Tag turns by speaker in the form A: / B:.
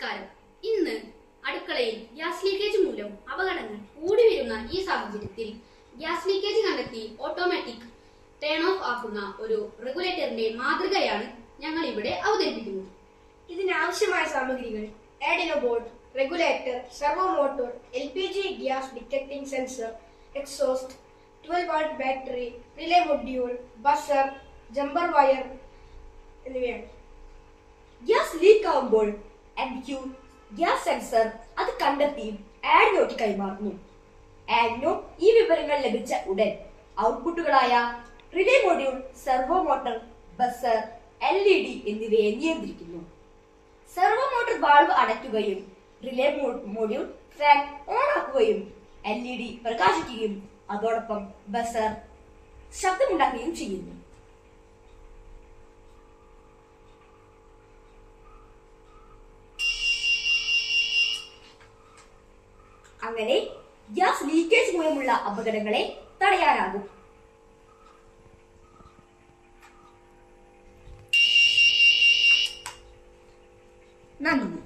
A: നമസ്കാരം. ഇന്ന് അടുക്കളയിൽ ഗ്യാസ് ലീക്കേജ് മൂലം അപകടങ്ങൾ കൂടി വരുന്ന ഈ സാഹചര്യത്തിൽ ഗ്യാസ് ലീക്കേജ് കണ്ടെത്തി ഓട്ടോമാറ്റിക് ടേൺ ഓഫ് ആക്കുന്ന ഒരു റെഗുലേറ്ററിന്റെ മാതൃകയാണ് ഞങ്ങൾ ഇവിടെ അവതരിപ്പിക്കുന്നത്.
B: ഇതിനാവശ്യമായ സാമഗ്രികൾ: Arduino board, regulator, servo motor, LPG gas detecting sensor, exhaust, 12 watt battery, relay module, buzzer, jumper wire എന്നിവയാണ്.
C: ഗ്യാസ് ലീക്ക് ആവുമ്പോൾ MQ ഗ്യാസ് സെൻസർ അത് കണ്ടെത്തി ആഡിനോട്ട് കൈമാറുന്നു. ആഡിനോ ഈ വിവരങ്ങൾ ലഭിച്ച ഉടൻ ഔട്ട്പുട്ടുകളായ relay module, servo motor, buzzer, LED എന്നിവയെ നിയന്ത്രിക്കുന്നു. സെർവോ മോട്ടോർ വാൾവ് അടയ്ക്കുകയും റിലേ മൊഡ്യൂൾ ഫാൻ ഓൺ ആക്കുകയും LED പ്രകാശിക്കുകയും അതോടൊപ്പം ബസർ ശബ്ദമുണ്ടാക്കുകയും ചെയ്യുന്നു. അങ്ങനെ ഗ്യാസ് ലീക്കേജ് മൂലമുള്ള അപകടങ്ങളെ തടയാനാകും. നന്ദി.